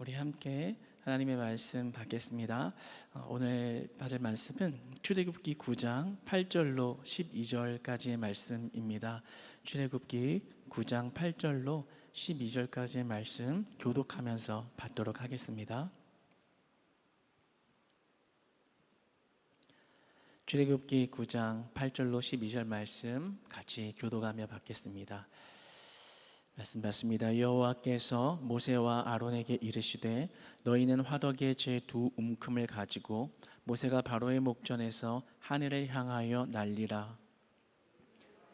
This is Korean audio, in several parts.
우리 함께 하나님의 말씀 받겠습니다. 오늘 받을 말씀은 출애굽기 9장 8절로 12절까지의 말씀입니다. 출애굽기 9장 8절로 12절까지의 말씀 교독하면서 받도록 하겠습니다. 출애굽기 9장 8절로 12절 말씀 같이 교독하며 받겠습니다. 말씀 받습니다. 여호와께서 모세와 아론에게 이르시되 너희는 화덕에 제 두 움큼을 가지고 모세가 바로의 목전에서 하늘을 향하여 날리라.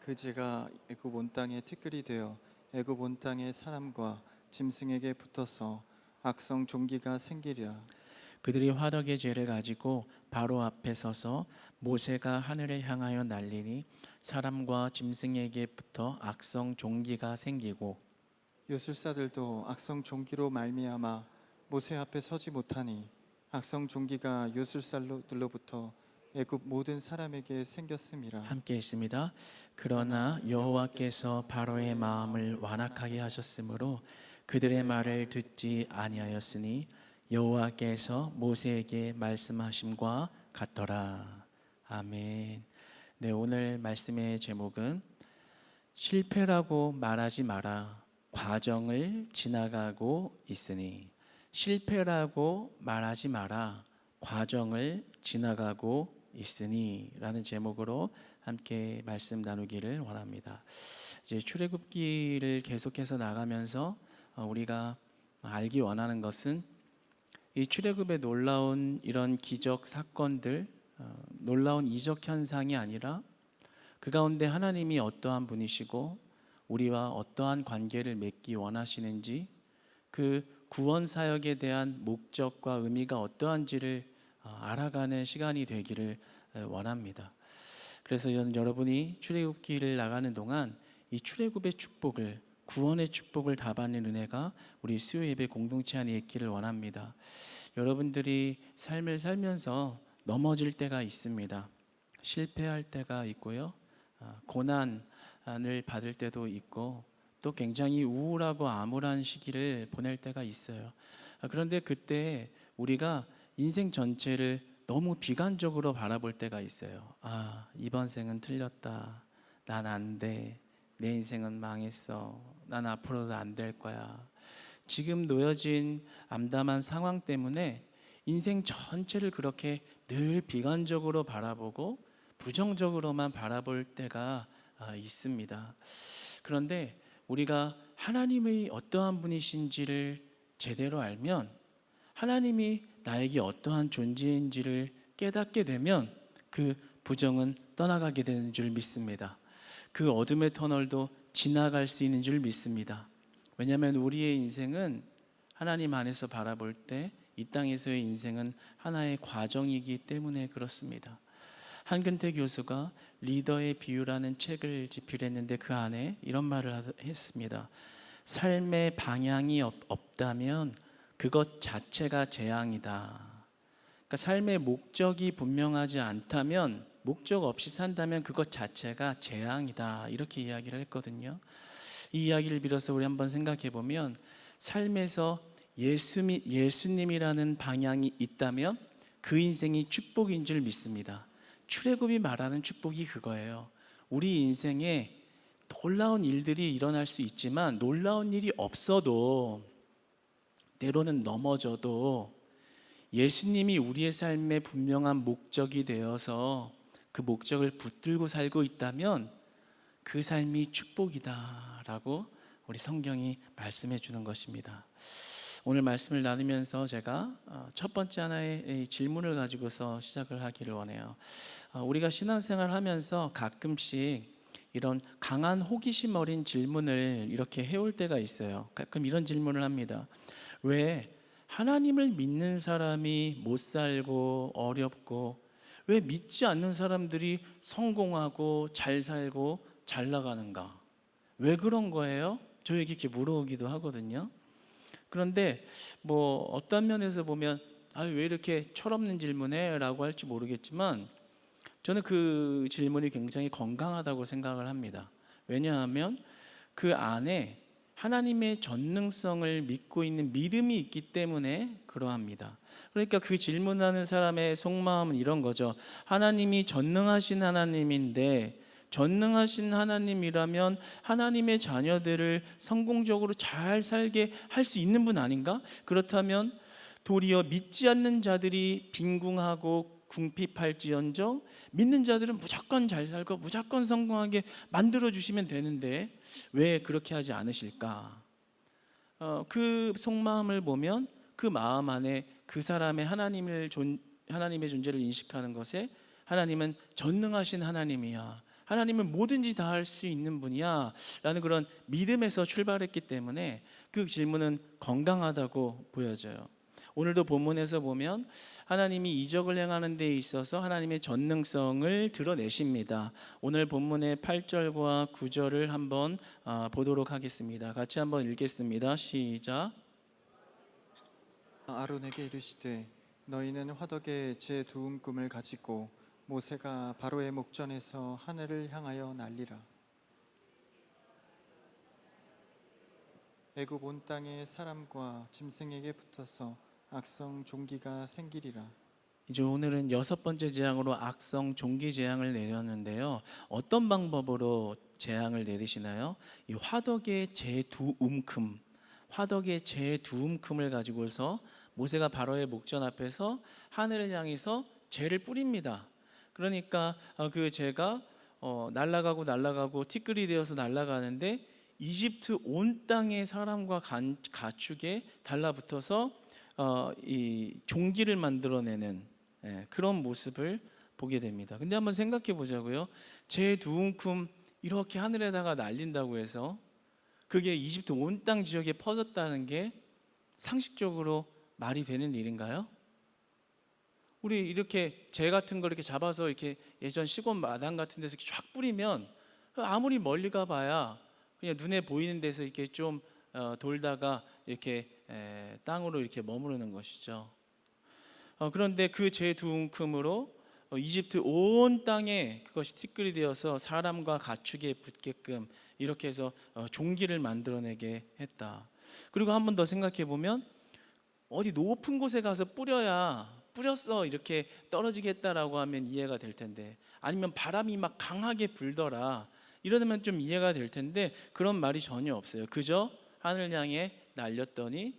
그 재가 애굽 온 땅에 티끌이 되어 애굽 온 땅의 사람과 짐승에게 붙어서 악성 종기가 생기리라. 그들이 화덕의 재를 가지고 바로 앞에 서서 모세가 하늘을 향하여 날리니 사람과 짐승에게 붙어 악성 종기가 생기고 요술사들도 악성 종기로 말미암아 모세 앞에 서지 못하니 악성 종기가 요술사들로부터 애굽 모든 사람에게 생겼음이라. 함께 있습니다. 그러나 여호와께서 바로의 마음을 완악하게 하셨으므로 그들의 말을 듣지 아니하였으니 여호와께서 모세에게 말씀하심과 같더라. 아멘. 네, 오늘 말씀의 제목은 실패라고 말하지 마라. 과정을 지나가고 있으니. 실패라고 말하지 마라. 과정을 지나가고 있으니 라는 제목으로 함께 말씀 나누기를 원합니다. 이제 출애굽기를 계속해서 나가면서 우리가 알기 원하는 것은 이 출애굽의 놀라운 이런 기적 사건들, 놀라운 이적 현상이 아니라 그 가운데 하나님이 어떠한 분이시고 우리와 어떠한 관계를 맺기 원하시는지, 그 구원 사역에 대한 목적과 의미가 어떠한지를 알아가는 시간이 되기를 원합니다. 그래서 저는 여러분이 출애굽기를 나가는 동안 이 출애굽의 축복을, 구원의 축복을 다 받는 은혜가 우리 수요 예배 공동체 안에 있기를 원합니다. 여러분들이 삶을 살면서 넘어질 때가 있습니다. 실패할 때가 있고요, 고난을 받을 때도 있고, 또 굉장히 우울하고 암울한 시기를 보낼 때가 있어요. 그런데 그때 우리가 인생 전체를 너무 비관적으로 바라볼 때가 있어요. 이번 생은 틀렸다. 난 안 돼. 내 인생은 망했어. 난 앞으로도 안 될 거야. 지금 놓여진 암담한 상황 때문에 인생 전체를 그렇게 늘 비관적으로 바라보고 부정적으로만 바라볼 때가 있습니다. 그런데 우리가 하나님의 어떠한 분이신지를 제대로 알면, 하나님이 나에게 어떠한 존재인지를 깨닫게 되면 그 부정은 떠나가게 되는 줄 믿습니다. 그 어둠의 터널도 지나갈 수 있는 줄 믿습니다. 왜냐하면 우리의 인생은 하나님 안에서 바라볼 때 이 땅에서의 인생은 하나의 과정이기 때문에 그렇습니다. 한근태 교수가 리더의 비유라는 책을 집필했는데 그 안에 이런 말을 했습니다. 삶의 방향이 없다면 그것 자체가 재앙이다. 그러니까 삶의 목적이 분명하지 않다면, 목적 없이 산다면 그것 자체가 재앙이다. 이렇게 이야기를 했거든요. 이 이야기를 빌어서 우리 한번 생각해 보면, 삶에서 예수님이라는 방향이 있다면 그 인생이 축복인 줄 믿습니다. 출애굽이 말하는 축복이 그거예요. 우리 인생에 놀라운 일들이 일어날 수 있지만, 놀라운 일이 없어도, 때로는 넘어져도 예수님이 우리의 삶의 분명한 목적이 되어서 그 목적을 붙들고 살고 있다면 그 삶이 축복이다라고 우리 성경이 말씀해 주는 것입니다. 오늘 말씀을 나누면서 제가 첫 번째 하나의 질문을 가지고서 시작을 하기를 원해요. 우리가 신앙생활을 하면서 가끔씩 이런 강한 호기심 어린 질문을 이렇게 해올 때가 있어요. 가끔 이런 질문을 합니다. 왜 하나님을 믿는 사람이 못 살고 어렵고, 왜 믿지 않는 사람들이 성공하고 잘 살고 잘 나가는가? 왜 그런 거예요? 저에게 이렇게 물어오기도 하거든요. 그런데 뭐 어떤 면에서 보면 왜 이렇게 철없는 질문해? 라고 할지 모르겠지만, 저는 그 질문이 굉장히 건강하다고 생각을 합니다. 왜냐하면 그 안에 하나님의 전능성을 믿고 있는 믿음이 있기 때문에 그러합니다. 그러니까 그 질문하는 사람의 속마음은 이런 거죠. 하나님이 전능하신 하나님인데, 전능하신 하나님이라면 하나님의 자녀들을 성공적으로 잘 살게 할 수 있는 분 아닌가? 그렇다면 도리어 믿지 않는 자들이 빈궁하고 궁핍할지언정 믿는 자들은 무조건 잘 살고 무조건 성공하게 만들어 주시면 되는데 왜 그렇게 하지 않으실까? 그 속마음을 보면 그 마음 안에 그 사람의 하나님의 존재를 인식하는 것에 하나님은 전능하신 하나님이야, 하나님은 뭐든지 다 할 수 있는 분이야 라는 그런 믿음에서 출발했기 때문에 그 질문은 건강하다고 보여져요. 오늘도 본문에서 보면 하나님이 이적을 행하는 데 있어서 하나님의 전능성을 드러내십니다. 오늘 본문의 8절과 9절을 한번 보도록 하겠습니다. 같이 한번 읽겠습니다. 시작. 아론에게 이르시되 너희는 화덕에 제 두음 꿈을 가지고 모세가 바로의 목전에서 하늘을 향하여 날리라. 애굽 온 땅의 사람과 짐승에게 붙어서 악성 종기가 생기리라. 이제 오늘은 6번째 재앙으로 악성 종기 재앙을 내렸는데요. 어떤 방법으로 재앙을 내리시나요? 이 화덕의 제두움금, 화덕의 제두움금을 가지고서 모세가 바로의 목전 앞에서 하늘을 향해서 재를 뿌립니다. 그러니까 그 재가 날아가고 티끌이 되어서 날아가는데 이집트 온 땅의 사람과 가축에 달라붙어서 이 종기를 만들어내는 그런 모습을 보게 됩니다. 근데 한번 생각해 보자고요. 제 두움큼 이렇게 하늘에다가 날린다고 해서 그게 이집트 온 땅 지역에 퍼졌다는 게 상식적으로 말이 되는 일인가요? 우리 이렇게 재 같은 거 이렇게 잡아서 이렇게 예전 시골 마당 같은 데서 이렇게 쫙 뿌리면 아무리 멀리 가봐야 그냥 눈에 보이는 데서 이렇게 좀 돌다가 이렇게 땅으로 이렇게 머무르는 것이죠. 그런데 그 제두움금으로 이집트 온 땅에 그것이 티끌이 되어서 사람과 가축에 붙게끔 이렇게 해서 종기를 만들어내게 했다. 그리고 한 번 더 생각해 보면 어디 높은 곳에 가서 뿌렸어 이렇게 떨어지겠다라고 하면 이해가 될 텐데, 아니면 바람이 막 강하게 불더라 이러면 좀 이해가 될 텐데 그런 말이 전혀 없어요. 그저 하늘 향해 날렸더니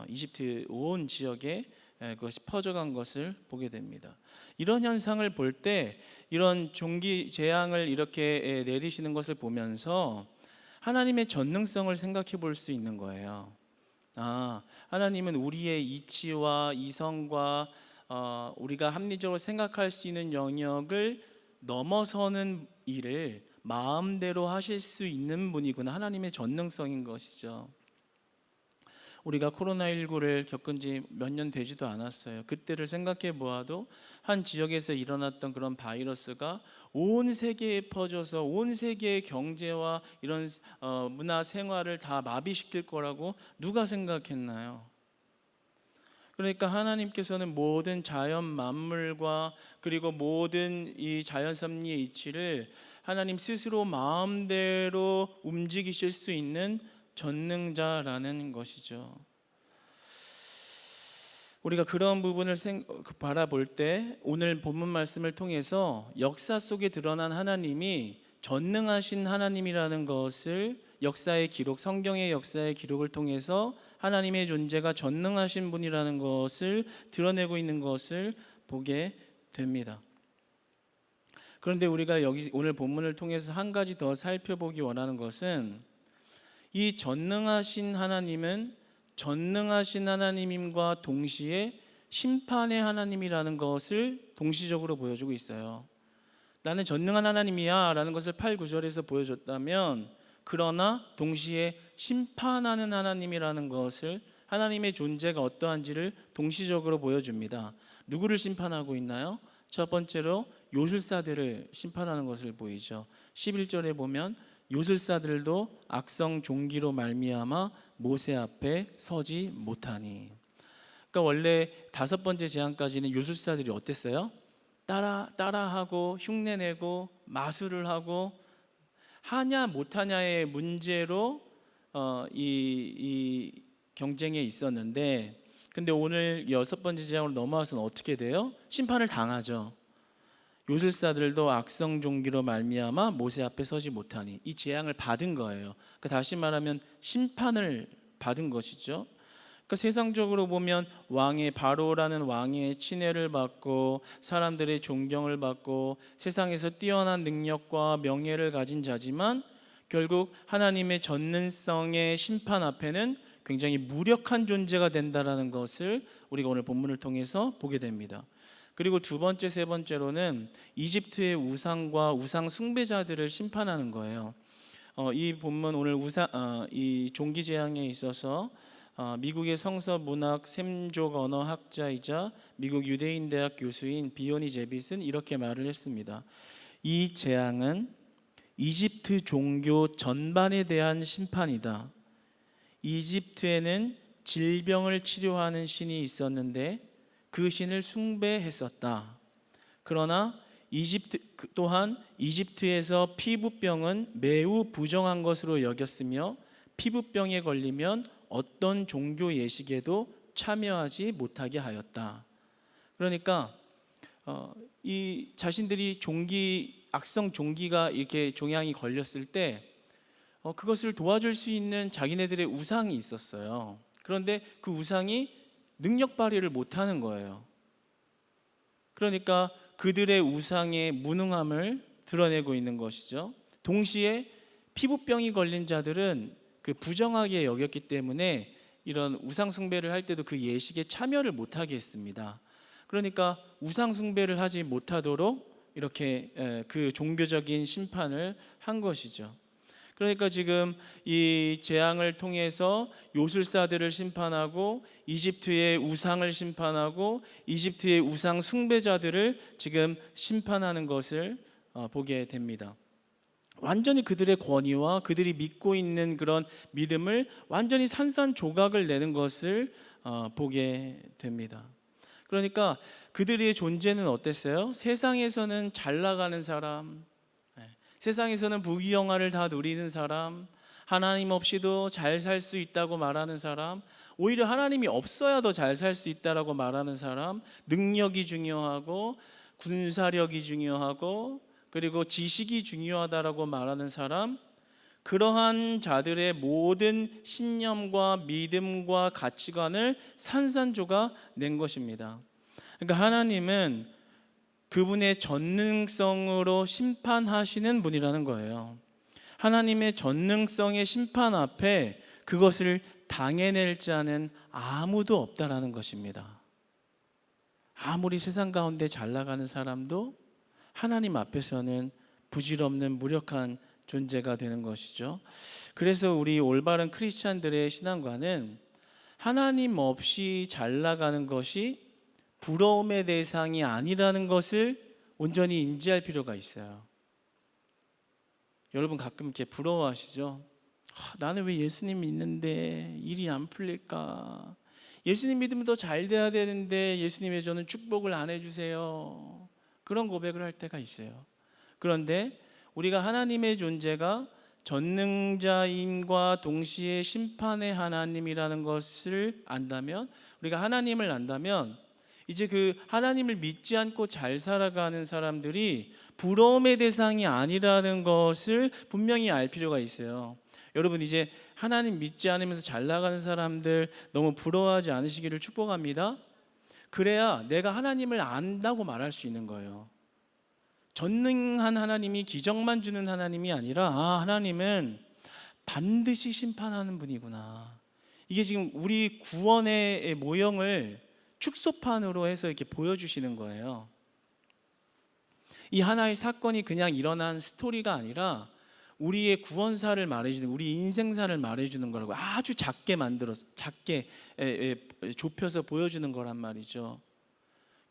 이집트 온 지역에 그것이 퍼져간 것을 보게 됩니다. 이런 현상을 볼 때 이런 종기 재앙을 이렇게 내리시는 것을 보면서 하나님의 전능성을 생각해 볼 수 있는 거예요. 하나님은 우리의 이치와 이성과 우리가 합리적으로 생각할 수 있는 영역을 넘어서는 일을 마음대로 하실 수 있는 분이구나. 하나님의 전능성인 것이죠. 우리가 코로나19를 겪은 지 몇 년 되지도 않았어요. 그때를 생각해 보아도 한 지역에서 일어났던 그런 바이러스가 온 세계에 퍼져서 온 세계의 경제와 이런 문화 생활을 다 마비시킬 거라고 누가 생각했나요? 그러니까 하나님께서는 모든 자연 만물과 그리고 모든 이 자연 섭리의 이치를 하나님 스스로 마음대로 움직이실 수 있는 전능자라는 것이죠. 우리가 그런 부분을 바라볼 때 오늘 본문 말씀을 통해서 역사 속에 드러난 하나님이 전능하신 하나님이라는 것을 역사의 기록, 성경의 역사의 기록을 통해서 하나님의 존재가 전능하신 분이라는 것을 드러내고 있는 것을 보게 됩니다. 그런데 우리가 여기 오늘 본문을 통해서 한 가지 더 살펴보기 원하는 것은 이 전능하신 하나님은 전능하신 하나님임과 동시에 심판의 하나님이라는 것을 동시적으로 보여주고 있어요. 나는 전능한 하나님이야 라는 것을 8, 9절에서 보여줬다면, 그러나 동시에 심판하는 하나님이라는 것을, 하나님의 존재가 어떠한지를 동시적으로 보여줍니다. 누구를 심판하고 있나요? 첫 번째로 요술사들을 심판하는 것을 보이죠. 11절에 보면 요술사들도 악성 종기로 말미암아 모세 앞에 서지 못하니. 그러니까 원래 5번째 재앙까지는 요술사들이 어땠어요? 따라하고 흉내내고 마술을 하고 하냐 못하냐의 문제로 이 경쟁에 있었는데, 근데 오늘 6번째 재앙으로 넘어와서는 어떻게 돼요? 심판을 당하죠. 요술사들도 악성 종기로 말미암아 모세 앞에 서지 못하니, 이 재앙을 받은 거예요. 그러니까 다시 말하면 심판을 받은 것이죠. 그러니까 세상적으로 보면 왕의 바로라는 왕의 친애를 받고 사람들의 존경을 받고 세상에서 뛰어난 능력과 명예를 가진 자지만, 결국 하나님의 전능성의 심판 앞에는 굉장히 무력한 존재가 된다라는 것을 우리가 오늘 본문을 통해서 보게 됩니다. 그리고 두 번째, 세 번째로는 이집트의 우상과 우상 숭배자들을 심판하는 거예요. 이 본문 오늘 이 종기 재앙에 있어서 미국의 성서 문학 샘족 언어 학자이자 미국 유대인 대학 교수인 비오니 제빗은 이렇게 말을 했습니다. 이 재앙은 이집트 종교 전반에 대한 심판이다. 이집트에는 질병을 치료하는 신이 있었는데 그 신을 숭배했었다. 그러나 또한 이집트에서 피부병은 매우 부정한 것으로 여겼으며 피부병에 걸리면 어떤 종교 예식에도 참여하지 못하게 하였다. 그러니까 이 자신들이 악성 종기가 이렇게 종양이 걸렸을 때 그것을 도와줄 수 있는 자기네들의 우상이 있었어요. 그런데 그 우상이 능력 발휘를 못하는 거예요. 그러니까 그들의 우상의 무능함을 드러내고 있는 것이죠. 동시에 피부병이 걸린 자들은 그 부정하게 여겼기 때문에 이런 우상 숭배를 할 때도 그 예식에 참여를 못하게 했습니다. 그러니까 우상 숭배를 하지 못하도록 이렇게 그 종교적인 심판을 한 것이죠. 그러니까 지금 이 재앙을 통해서 요술사들을 심판하고 이집트의 우상을 심판하고 이집트의 우상 숭배자들을 지금 심판하는 것을 보게 됩니다. 완전히 그들의 권위와 그들이 믿고 있는 그런 믿음을 완전히 산산조각을 내는 것을 보게 됩니다. 그러니까 그들의 존재는 어땠어요? 세상에서는 잘 나가는 사람, 세상에서는 부귀영화를 다 누리는 사람, 하나님 없이도 잘 살 수 있다고 말하는 사람, 오히려 하나님이 없어야 더 잘 살 수 있다라고 말하는 사람, 능력이 중요하고 군사력이 중요하고 그리고 지식이 중요하다라고 말하는 사람, 그러한 자들의 모든 신념과 믿음과 가치관을 산산조각 낸 것입니다. 그러니까 하나님은 그분의 전능성으로 심판하시는 분이라는 거예요. 하나님의 전능성의 심판 앞에 그것을 당해낼 자는 아무도 없다라는 것입니다. 아무리 세상 가운데 잘 나가는 사람도 하나님 앞에서는 부질없는 무력한 존재가 되는 것이죠. 그래서 우리 올바른 크리스찬들의 신앙관은 하나님 없이 잘 나가는 것이 부러움의 대상이 아니라는 것을 온전히 인지할 필요가 있어요. 여러분 가끔 이렇게 부러워하시죠? 나는 왜 예수님 믿는데 일이 안 풀릴까? 예수님 믿으면 더 잘 돼야 되는데 예수님 왜 저는 축복을 안 해주세요? 그런 고백을 할 때가 있어요. 그런데 우리가 하나님의 존재가 전능자임과 동시에 심판의 하나님이라는 것을 안다면, 우리가 하나님을 안다면 이제 그 하나님을 믿지 않고 잘 살아가는 사람들이 부러움의 대상이 아니라는 것을 분명히 알 필요가 있어요. 여러분 이제 하나님 믿지 않으면서 잘 나가는 사람들 너무 부러워하지 않으시기를 축복합니다. 그래야 내가 하나님을 안다고 말할 수 있는 거예요. 전능한 하나님이 기적만 주는 하나님이 아니라 하나님은 반드시 심판하는 분이구나. 이게 지금 우리 구원의 모형을 축소판으로 해서 이렇게 보여주시는 거예요. 이 하나의 사건이 그냥 일어난 스토리가 아니라 우리의 구원사를 말해주는, 우리 인생사를 말해주는 거라고 아주 작게 만들어서 작게 좁혀서 보여주는 거란 말이죠.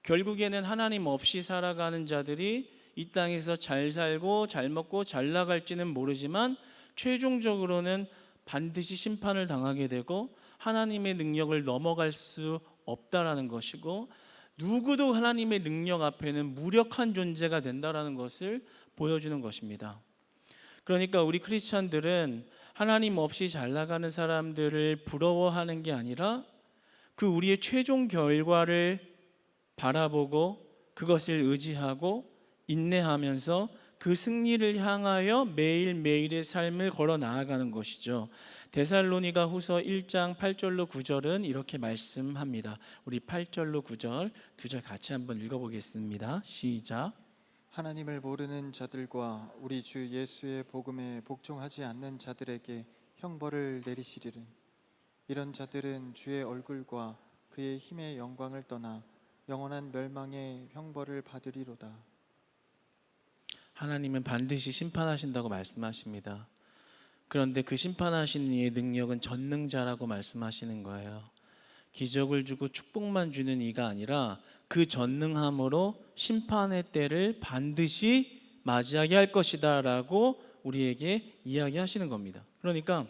결국에는 하나님 없이 살아가는 자들이 이 땅에서 잘 살고 잘 먹고 잘 나갈지는 모르지만 최종적으로는 반드시 심판을 당하게 되고 하나님의 능력을 넘어갈 수 없다라는 것이고, 누구도 하나님의 능력 앞에는 무력한 존재가 된다라는 것을 보여주는 것입니다. 그러니까 우리 크리스찬들은 하나님 없이 잘 나가는 사람들을 부러워하는 게 아니라 그 우리의 최종 결과를 바라보고 그것을 의지하고 인내하면서 그 승리를 향하여 매일매일의 삶을 걸어 나아가는 것이죠. 데살로니가 후서 1장 8절로 9절은 이렇게 말씀합니다. 우리 8절로 9절 두 절 같이 한번 읽어보겠습니다. 시작. 하나님을 모르는 자들과 우리 주 예수의 복음에 복종하지 않는 자들에게 형벌을 내리시리니 이런 자들은 주의 얼굴과 그의 힘의 영광을 떠나 영원한 멸망의 형벌을 받으리로다. 하나님은 반드시 심판하신다고 말씀하십니다. 그런데 그 심판하시는 이의 능력은 전능자라고 말씀하시는 거예요. 기적을 주고 축복만 주는 이가 아니라 그 전능함으로 심판의 때를 반드시 맞이하게 할 것이다 라고 우리에게 이야기하시는 겁니다. 그러니까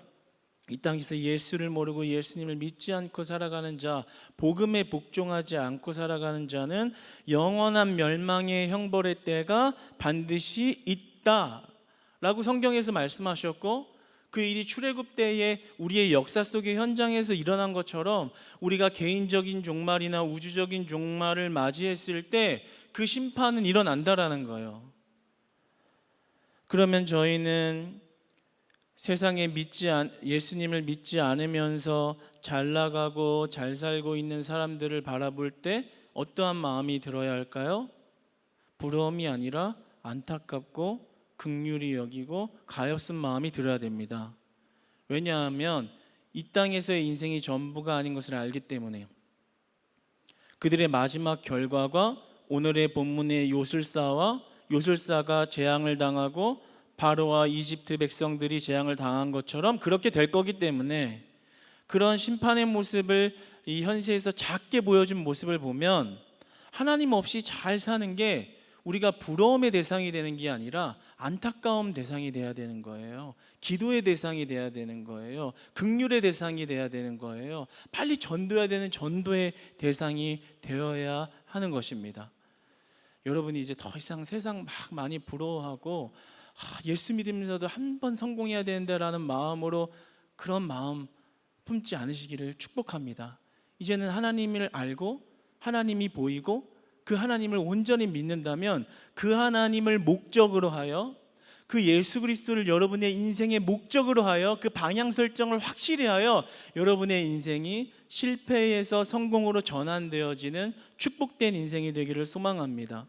이 땅에서 예수를 모르고 예수님을 믿지 않고 살아가는 자, 복음에 복종하지 않고 살아가는 자는 영원한 멸망의 형벌의 때가 반드시 있다 라고 성경에서 말씀하셨고, 그 일이 출애굽 때에 우리의 역사 속의 현장에서 일어난 것처럼 우리가 개인적인 종말이나 우주적인 종말을 맞이했을 때 그 심판은 일어난다라는 거예요. 그러면 저희는 세상에 예수님을 믿지 않으면서 잘 나가고 잘 살고 있는 사람들을 바라볼 때 어떠한 마음이 들어야 할까요? 부러움이 아니라 안타깝고 긍휼히 여기고 가엾은 마음이 들어야 됩니다. 왜냐하면 이 땅에서의 인생이 전부가 아닌 것을 알기 때문에요. 그들의 마지막 결과가 오늘의 본문의 요술사가 재앙을 당하고 바로와 이집트 백성들이 재앙을 당한 것처럼 그렇게 될 거기 때문에, 그런 심판의 모습을 이 현세에서 작게 보여준 모습을 보면 하나님 없이 잘 사는 게 우리가 부러움의 대상이 되는 게 아니라 안타까움 대상이 돼야 되는 거예요. 기도의 대상이 돼야 되는 거예요. 긍휼의 대상이 돼야 되는 거예요. 빨리 전도해야 되는 전도의 대상이 되어야 하는 것입니다. 여러분이 이제 더 이상 세상 막 많이 부러워하고 예수 믿으면서도 한 번 성공해야 되는데라는 마음으로 그런 마음 품지 않으시기를 축복합니다. 이제는 하나님을 알고 하나님이 보이고 그 하나님을 온전히 믿는다면 그 하나님을 목적으로 하여, 그 예수 그리스도를 여러분의 인생의 목적으로 하여, 그 방향 설정을 확실히 하여 여러분의 인생이 실패에서 성공으로 전환되어지는 축복된 인생이 되기를 소망합니다.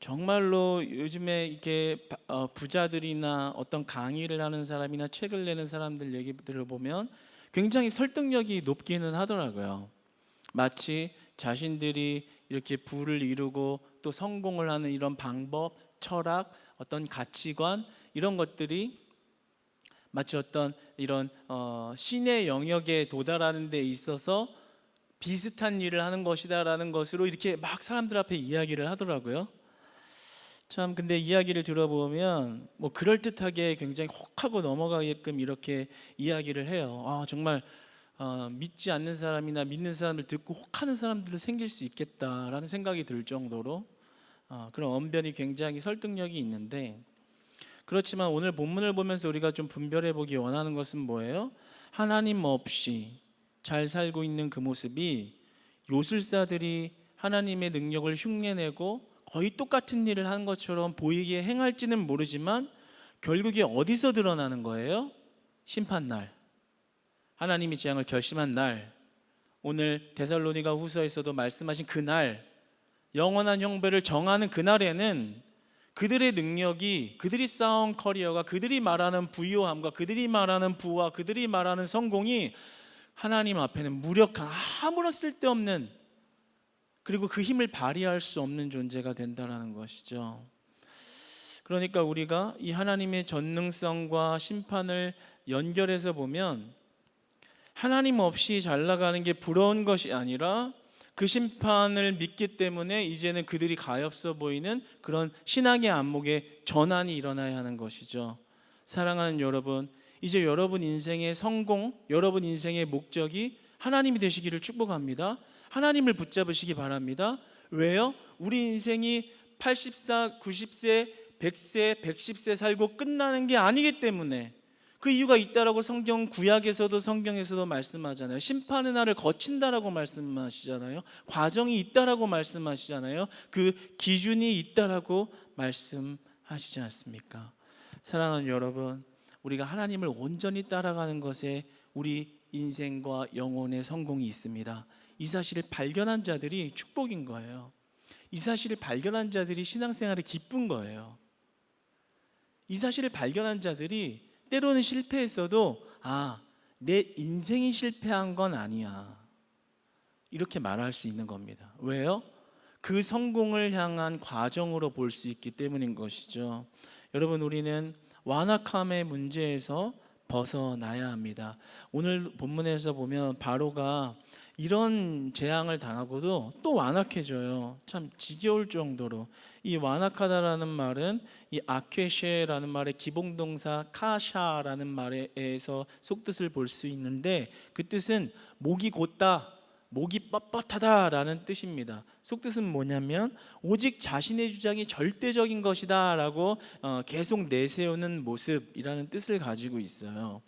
정말로 요즘에 이렇게 부자들이나 어떤 강의를 하는 사람이나 책을 내는 사람들 얘기들을 보면 굉장히 설득력이 높기는 하더라고요. 마치 자신들이 이렇게 부를 이루고 또 성공을 하는 이런 방법, 철학, 어떤 가치관, 이런 것들이 마치 어떤 이런 신의 영역에 도달하는 데 있어서 비슷한 일을 하는 것이다라는 것으로 이렇게 막 사람들 앞에 이야기를 하더라고요. 참, 근데 이야기를 들어보면 뭐 그럴듯하게 굉장히 혹하고 넘어가게끔 이렇게 이야기를 해요. 정말 믿지 않는 사람이나 믿는 사람을 듣고 혹하는 사람들도 생길 수 있겠다라는 생각이 들 정도로 그런 언변이 굉장히 설득력이 있는데, 그렇지만 오늘 본문을 보면서 우리가 좀 분별해 보기 원하는 것은 뭐예요? 하나님 없이 잘 살고 있는 그 모습이 요술사들이 하나님의 능력을 흉내내고 거의 똑같은 일을 하는 것처럼 보이게 행할지는 모르지만 결국에 어디서 드러나는 거예요? 심판날, 하나님이 재앙을 결심한 날, 오늘 데살로니가 후서에서도 말씀하신 그날, 영원한 형벌을 정하는 그날에는 그들의 능력이, 그들이 쌓아온 커리어가, 그들이 말하는 부유함과 그들이 말하는 부와 그들이 말하는 성공이 하나님 앞에는 무력한, 아무런 쓸데없는, 그리고 그 힘을 발휘할 수 없는 존재가 된다는 것이죠. 그러니까 우리가 이 하나님의 전능성과 심판을 연결해서 보면 하나님 없이 잘 나가는 게 부러운 것이 아니라 그 심판을 믿기 때문에 이제는 그들이 가엾어 보이는 그런 신앙의 안목에 전환이 일어나야 하는 것이죠. 사랑하는 여러분, 이제 여러분 인생의 성공, 여러분 인생의 목적이 하나님이 되시기를 축복합니다. 하나님을 붙잡으시기 바랍니다. 왜요? 우리 인생이 80세, 90세, 100세, 110세 살고 끝나는 게 아니기 때문에, 그 이유가 있다라고 성경 구약에서도 성경에서도 말씀하잖아요. 심판의 날을 거친다라고 말씀하시잖아요. 과정이 있다라고 말씀하시잖아요. 그 기준이 있다라고 말씀하시지 않습니까? 사랑하는 여러분, 우리가 하나님을 온전히 따라가는 것에 우리 인생과 영혼의 성공이 있습니다. 이 사실을 발견한 자들이 축복인 거예요. 이 사실을 발견한 자들이 신앙생활에 기쁜 거예요. 이 사실을 발견한 자들이 때로는 실패했어도 내 인생이 실패한 건 아니야, 이렇게 말할 수 있는 겁니다. 왜요? 그 성공을 향한 과정으로 볼 수 있기 때문인 것이죠. 여러분, 우리는 완악함의 문제에서 벗어나야 합니다. 오늘 본문에서 보면 바로가 이런 재앙을 당하고도 또 완악해져요. 참 지겨울 정도로. 이 완악하다라는 말은 이 아케쉐라는 말의 기본동사 카샤라는 말에서 속뜻을 볼 수 있는데, 그 뜻은 목이 곧다, 목이 뻣뻣하다라는 뜻입니다. 속뜻은 뭐냐면 오직 자신의 주장이 절대적인 것이다 라고 계속 내세우는 모습이라는 뜻을 가지고 있어요.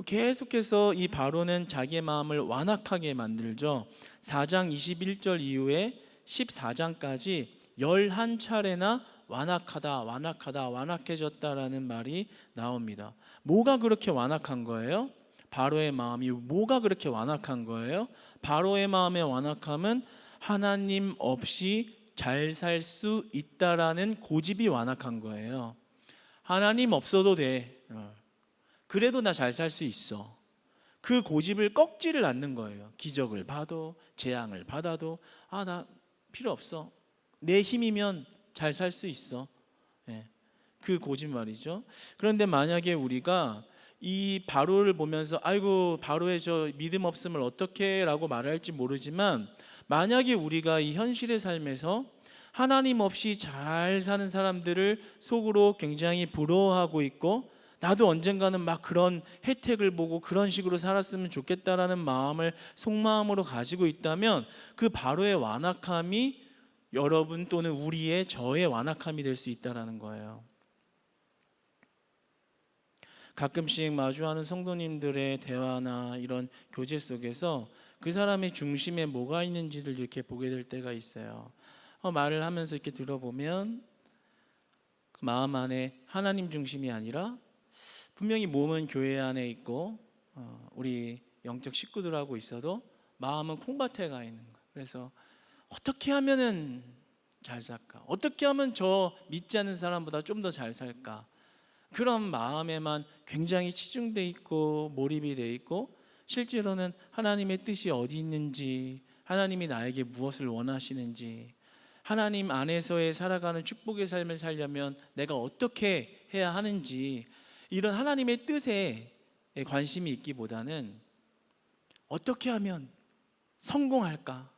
계속해서 이 바로는 자기의 마음을 완악하게 만들죠. 4장 21절 이후에 14장까지 11차례나 완악하다, 완악하다, 완악해졌다라는 말이 나옵니다. 뭐가 그렇게 완악한 거예요? 바로의 마음이 뭐가 그렇게 완악한 거예요? 바로의 마음의 완악함은 하나님 없이 잘 살 수 있다라는 고집이 완악한 거예요. 하나님 없어도 돼. 그래도 나 잘 살 수 있어. 그 고집을 꺾지를 않는 거예요. 기적을 봐도 재앙을 받아도 나 필요 없어. 내 힘이면 잘 살 수 있어. 그 고집 말이죠. 그런데 만약에 우리가 이 바로를 보면서 아이고 바로의 저 믿음 없음을 어떻게 라고 말할지 모르지만, 만약에 우리가 이 현실의 삶에서 하나님 없이 잘 사는 사람들을 속으로 굉장히 부러워하고 있고, 나도 언젠가는 막 그런 혜택을 보고 그런 식으로 살았으면 좋겠다라는 마음을 속마음으로 가지고 있다면, 그 바로의 완악함이 여러분 또는 우리의 저의 완악함이 될 수 있다라는 거예요. 가끔씩 마주하는 성도님들의 대화나 이런 교제 속에서 그 사람의 중심에 뭐가 있는지를 이렇게 보게 될 때가 있어요. 말을 하면서 이렇게 들어보면 그 마음 안에 하나님 중심이 아니라 분명히 몸은 교회 안에 있고 우리 영적 식구들하고 있어도 마음은 콩밭에 가 있는 거예요. 그래서 어떻게 하면은 잘 살까? 어떻게 하면 저 믿지 않는 사람보다 좀 더 잘 살까? 그런 마음에만 굉장히 치중돼 있고 몰입이 돼 있고, 실제로는 하나님의 뜻이 어디 있는지, 하나님이 나에게 무엇을 원하시는지, 하나님 안에서의 살아가는 축복의 삶을 살려면 내가 어떻게 해야 하는지, 이런 하나님의 뜻에 관심이 있기보다는 어떻게 하면 성공할까,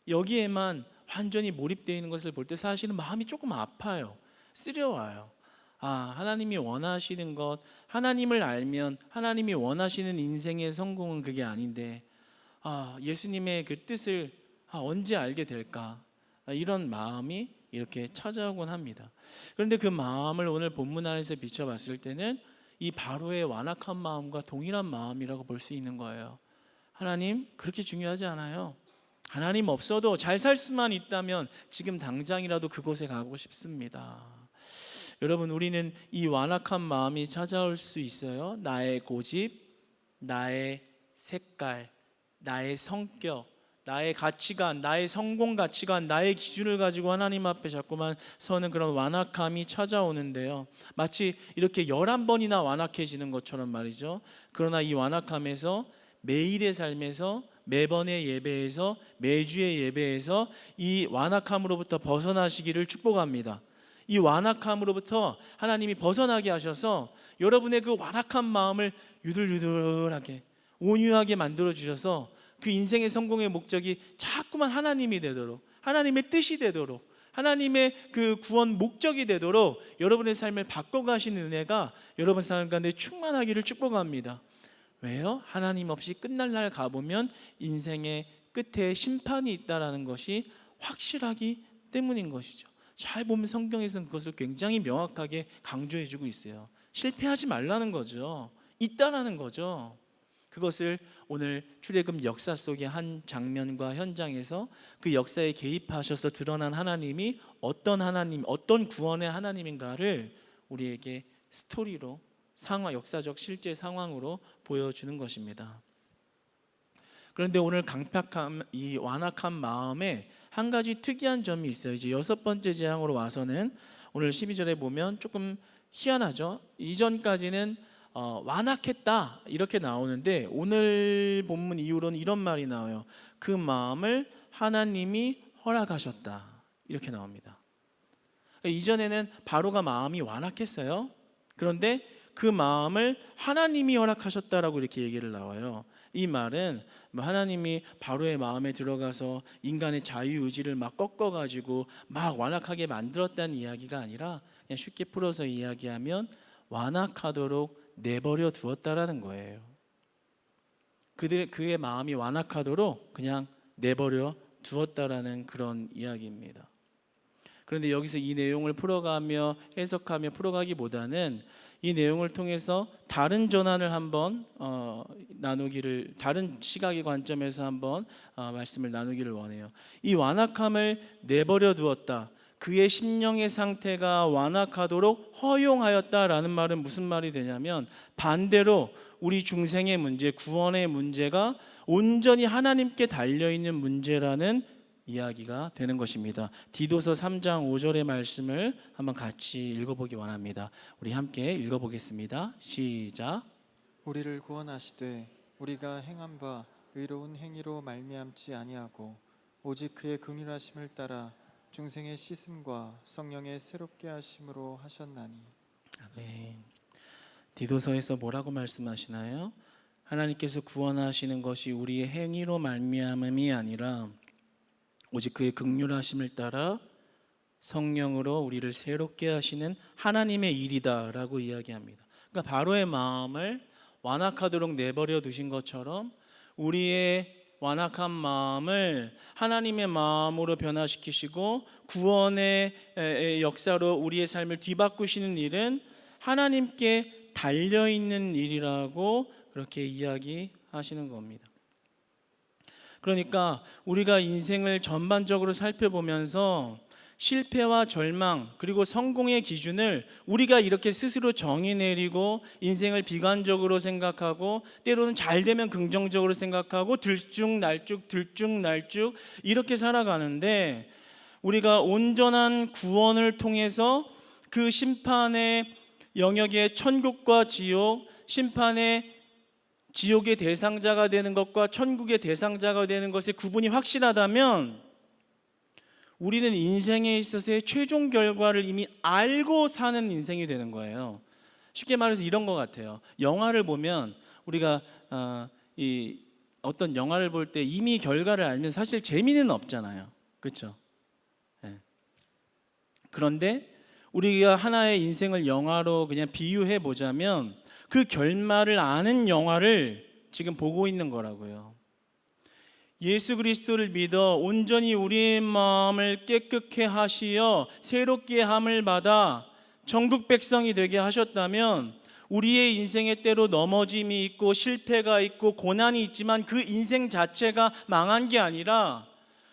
여기에만 완전히 몰입되어 있는 것을 볼 때 사실은 마음이 조금 아파요. 쓰려와요. 하나님이 원하시는 것, 하나님을 알면 하나님이 원하시는 인생의 성공은 그게 아닌데, 예수님의 그 뜻을 언제 알게 될까, 이런 마음이 이렇게 찾아오곤 합니다. 그런데 그 마음을 오늘 본문 안에서 비춰봤을 때는 이 바로의 완악한 마음과 동일한 마음이라고 볼 수 있는 거예요. 하나님 그렇게 중요하지 않아요. 하나님 없어도 잘 살 수만 있다면 지금 당장이라도 그곳에 가고 싶습니다. 여러분, 우리는 이 완악한 마음이 찾아올 수 있어요. 나의 고집, 나의 색깔, 나의 성격, 나의 가치관, 나의 성공 가치관, 나의 기준을 가지고 하나님 앞에 자꾸만 서는 그런 완악함이 찾아오는데요. 마치 이렇게 11번이나 완악해지는 것처럼 말이죠. 그러나 이 완악함에서 매일의 삶에서, 매번의 예배에서, 매주의 예배에서 이 완악함으로부터 벗어나시기를 축복합니다. 이 완악함으로부터 하나님이 벗어나게 하셔서 여러분의 그 완악한 마음을 유들유들하게 온유하게 만들어 주셔서 그 인생의 성공의 목적이 자꾸만 하나님이 되도록, 하나님의 뜻이 되도록, 하나님의 그 구원 목적이 되도록 여러분의 삶을 바꿔가시는 은혜가 여러분 삶 가운데 충만하기를 축복합니다. 왜요? 하나님 없이 끝날 날 가보면 인생의 끝에 심판이 있다는 것이 확실하기 때문인 것이죠. 잘 보면 성경에서는 그것을 굉장히 명확하게 강조해주고 있어요. 실패하지 말라는 거죠. 있다라는 거죠. 그것을 오늘 출애굽 역사 속의 한 장면과 현장에서 그 역사에 개입하셔서 드러난 하나님이 어떤 하나님, 어떤 구원의 하나님인가를 우리에게 스토리로 역사적 실제 상황으로 보여주는 것입니다. 그런데 오늘 강팍한 이 완악한 마음에 한 가지 특이한 점이 있어요. 이제 6번째 재앙으로 와서는 오늘 12절에 보면 조금 희한하죠. 이전까지는 완악했다 이렇게 나오는데 오늘 본문 이후로는 이런 말이 나와요. 그 마음을 하나님이 허락하셨다 이렇게 나옵니다. 이전에는 바로가 마음이 완악했어요. 그런데 그 마음을 하나님이 허락하셨다라고 이렇게 얘기를 나와요. 이 말은 하나님이 바로의 마음에 들어가서 인간의 자유의지를 막 꺾어가지고 막 완악하게 만들었다는 이야기가 아니라 그냥 쉽게 풀어서 이야기하면 완악하도록 내버려 두었다라는 거예요. 그의 마음이 완악하도록 그냥 내버려 두었다라는 그런 이야기입니다. 그런데 여기서 이 내용을 풀어가며 해석하며 풀어가기보다는 이 내용을 통해서 다른 전환을 한번 다른 시각의 관점에서 한번 말씀을 나누기를 원해요. 이 완악함을 내버려 두었다. 그의 심령의 상태가 완악하도록 허용하였다라는 말은 무슨 말이 되냐면 반대로 우리 중생의 문제, 구원의 문제가 온전히 하나님께 달려있는 문제라는 이야기가 되는 것입니다. 디도서 3장 5절의 말씀을 한번 같이 읽어보기 원합니다. 우리 함께 읽어보겠습니다. 시작. 우리를 구원하시되 우리가 행한 바 의로운 행위로 말미암지 아니하고 오직 그의 긍휼하심을 따라 중생의 씻음과 성령의 새롭게 하심으로 하셨나니. 아멘. 디도서에서 뭐라고 말씀하시나요? 하나님께서 구원하시는 것이 우리의 행위로 말미암음이 아니라 오직 그의 긍휼하심을 따라 성령으로 우리를 새롭게 하시는 하나님의 일이다라고 이야기합니다. 그러니까 바로의 마음을 완악하도록 내버려 두신 것처럼 우리의 완악한 마음을 하나님의 마음으로 변화시키시고 구원의 역사로 우리의 삶을 뒤바꾸시는 일은 하나님께 달려있는 일이라고 그렇게 이야기하시는 겁니다. 그러니까 우리가 인생을 전반적으로 살펴보면서 실패와 절망 그리고 성공의 기준을 우리가 이렇게 스스로 정의 내리고 인생을 비관적으로 생각하고 때로는 잘 되면 긍정적으로 생각하고 들쭉날쭉 이렇게 살아가는데 우리가 온전한 구원을 통해서 그 심판의 영역의 천국과 지옥, 심판의 지옥의 대상자가 되는 것과 천국의 대상자가 되는 것의 구분이 확실하다면 우리는 인생에 있어서의 최종 결과를 이미 알고 사는 인생이 되는 거예요. 쉽게 말해서 이런 것 같아요. 영화를 보면 우리가 어떤 영화를 볼 때 이미 결과를 알면 사실 재미는 없잖아요. 그렇죠? 네. 그런데 우리가 하나의 인생을 영화로 그냥 비유해 보자면 그 결말을 아는 영화를 지금 보고 있는 거라고요. 예수 그리스도를 믿어 온전히 우리의 마음을 깨끗게 하시어 새롭게 함을 받아 천국 백성이 되게 하셨다면 우리의 인생에 때로 넘어짐이 있고 실패가 있고 고난이 있지만 그 인생 자체가 망한 게 아니라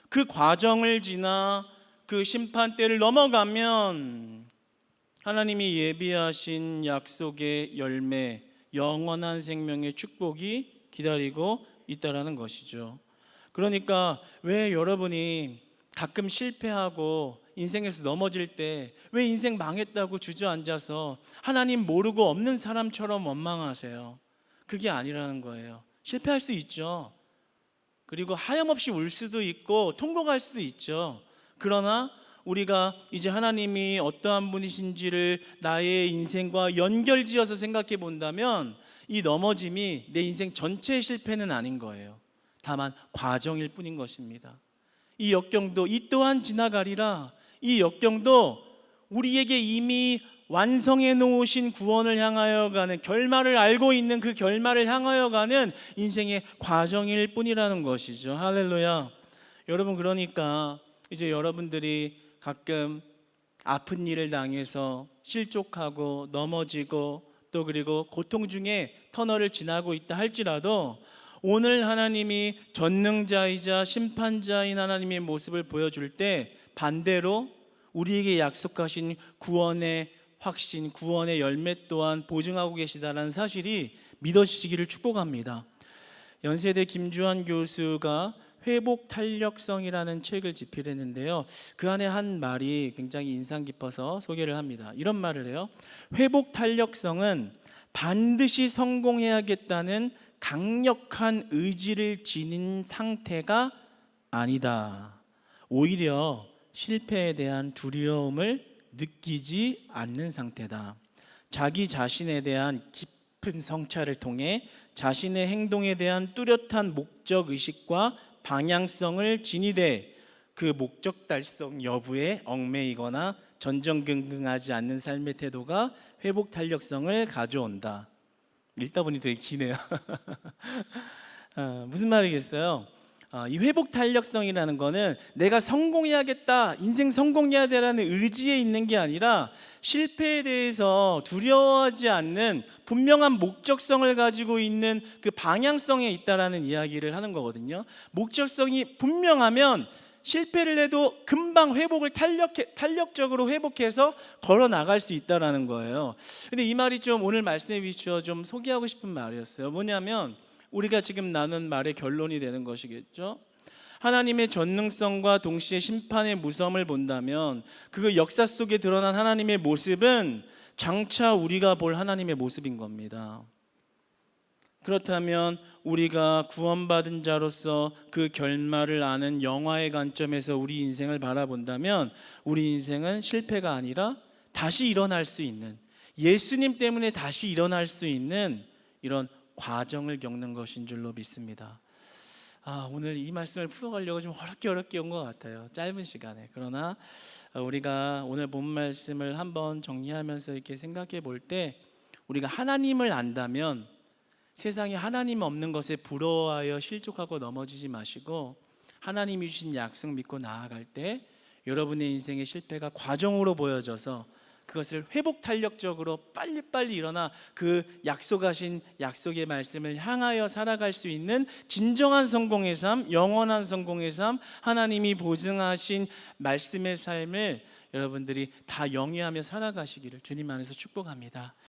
그 과정을 지나 그 심판대를 넘어가면 하나님이 예비하신 약속의 열매, 영원한 생명의 축복이 기다리고 있다라는 것이죠. 그러니까 왜 여러분이 가끔 실패하고 인생에서 넘어질 때 왜 인생 망했다고 주저앉아서 하나님 모르고 없는 사람처럼 원망하세요? 그게 아니라는 거예요. 실패할 수 있죠. 그리고 하염없이 울 수도 있고 통곡할 수도 있죠. 그러나 우리가 이제 하나님이 어떠한 분이신지를 나의 인생과 연결지어서 생각해 본다면 이 넘어짐이 내 인생 전체의 실패는 아닌 거예요. 다만 과정일 뿐인 것입니다. 이 역경도 이 또한 지나가리라. 이 역경도 우리에게 이미 완성해 놓으신 구원을 향하여 가는, 결말을 알고 있는 그 결말을 향하여 가는 인생의 과정일 뿐이라는 것이죠. 할렐루야. 여러분, 그러니까 이제 여러분들이 가끔 아픈 일을 당해서 실족하고 넘어지고 또 그리고 고통 중에 터널을 지나고 있다 할지라도 오늘 하나님이 전능자이자 심판자인 하나님의 모습을 보여줄 때 반대로 우리에게 약속하신 구원의 확신, 구원의 열매 또한 보증하고 계시다는 사실이 믿어지시기를 축복합니다. 연세대 김주환 교수가 회복 탄력성이라는 책을 집필했는데요. 그 안에 한 말이 굉장히 인상 깊어서 소개를 합니다. 이런 말을 해요. 회복 탄력성은 반드시 성공해야겠다는 강력한 의지를 지닌 상태가 아니다. 오히려 실패에 대한 두려움을 느끼지 않는 상태다. 자기 자신에 대한 깊은 성찰을 통해 자신의 행동에 대한 뚜렷한 목적 의식과 방향성을 지니되 그 목적 달성 여부에 얽매이거나 전전긍긍하지 않는 삶의 태도가 회복 탄력성을 가져온다. 읽다 보니 되게 기네요. 무슨 말이겠어요? 이 회복 탄력성이라는 거는 내가 성공해야겠다, 인생 성공해야 되라는 의지에 있는 게 아니라 실패에 대해서 두려워하지 않는 분명한 목적성을 가지고 있는 그 방향성에 있다라는 이야기를 하는 거거든요. 목적성이 분명하면 실패를 해도 금방 회복을 탄력적으로 회복해서 걸어 나갈 수 있다라는 거예요. 근데 이 말이 좀 오늘 말씀에 비추어 좀 소개하고 싶은 말이었어요. 뭐냐면 우리가 지금 나눈 말의 결론이 되는 것이겠죠. 하나님의 전능성과 동시에 심판의 무서움을 본다면 그 역사 속에 드러난 하나님의 모습은 장차 우리가 볼 하나님의 모습인 겁니다. 그렇다면 우리가 구원받은 자로서 그 결말을 아는 영화의 관점에서 우리 인생을 바라본다면 우리 인생은 실패가 아니라 다시 일어날 수 있는, 예수님 때문에 다시 일어날 수 있는 이런 과정을 겪는 것인 줄로 믿습니다. 오늘 이 말씀을 풀어가려고 좀 어렵게 온 것 같아요. 짧은 시간에. 그러나 우리가 오늘 본 말씀을 한번 정리하면서 이렇게 생각해 볼 때 우리가 하나님을 안다면 세상에 하나님 없는 것에 부러워하여 실족하고 넘어지지 마시고 하나님이 주신 약속 믿고 나아갈 때 여러분의 인생의 실패가 과정으로 보여져서 그것을 회복 탄력적으로 빨리빨리 일어나 그 약속하신 약속의 말씀을 향하여 살아갈 수 있는 진정한 성공의 삶, 영원한 성공의 삶, 하나님이 보증하신 말씀의 삶을 여러분들이 다 영위하며 살아가시기를 주님 안에서 축복합니다.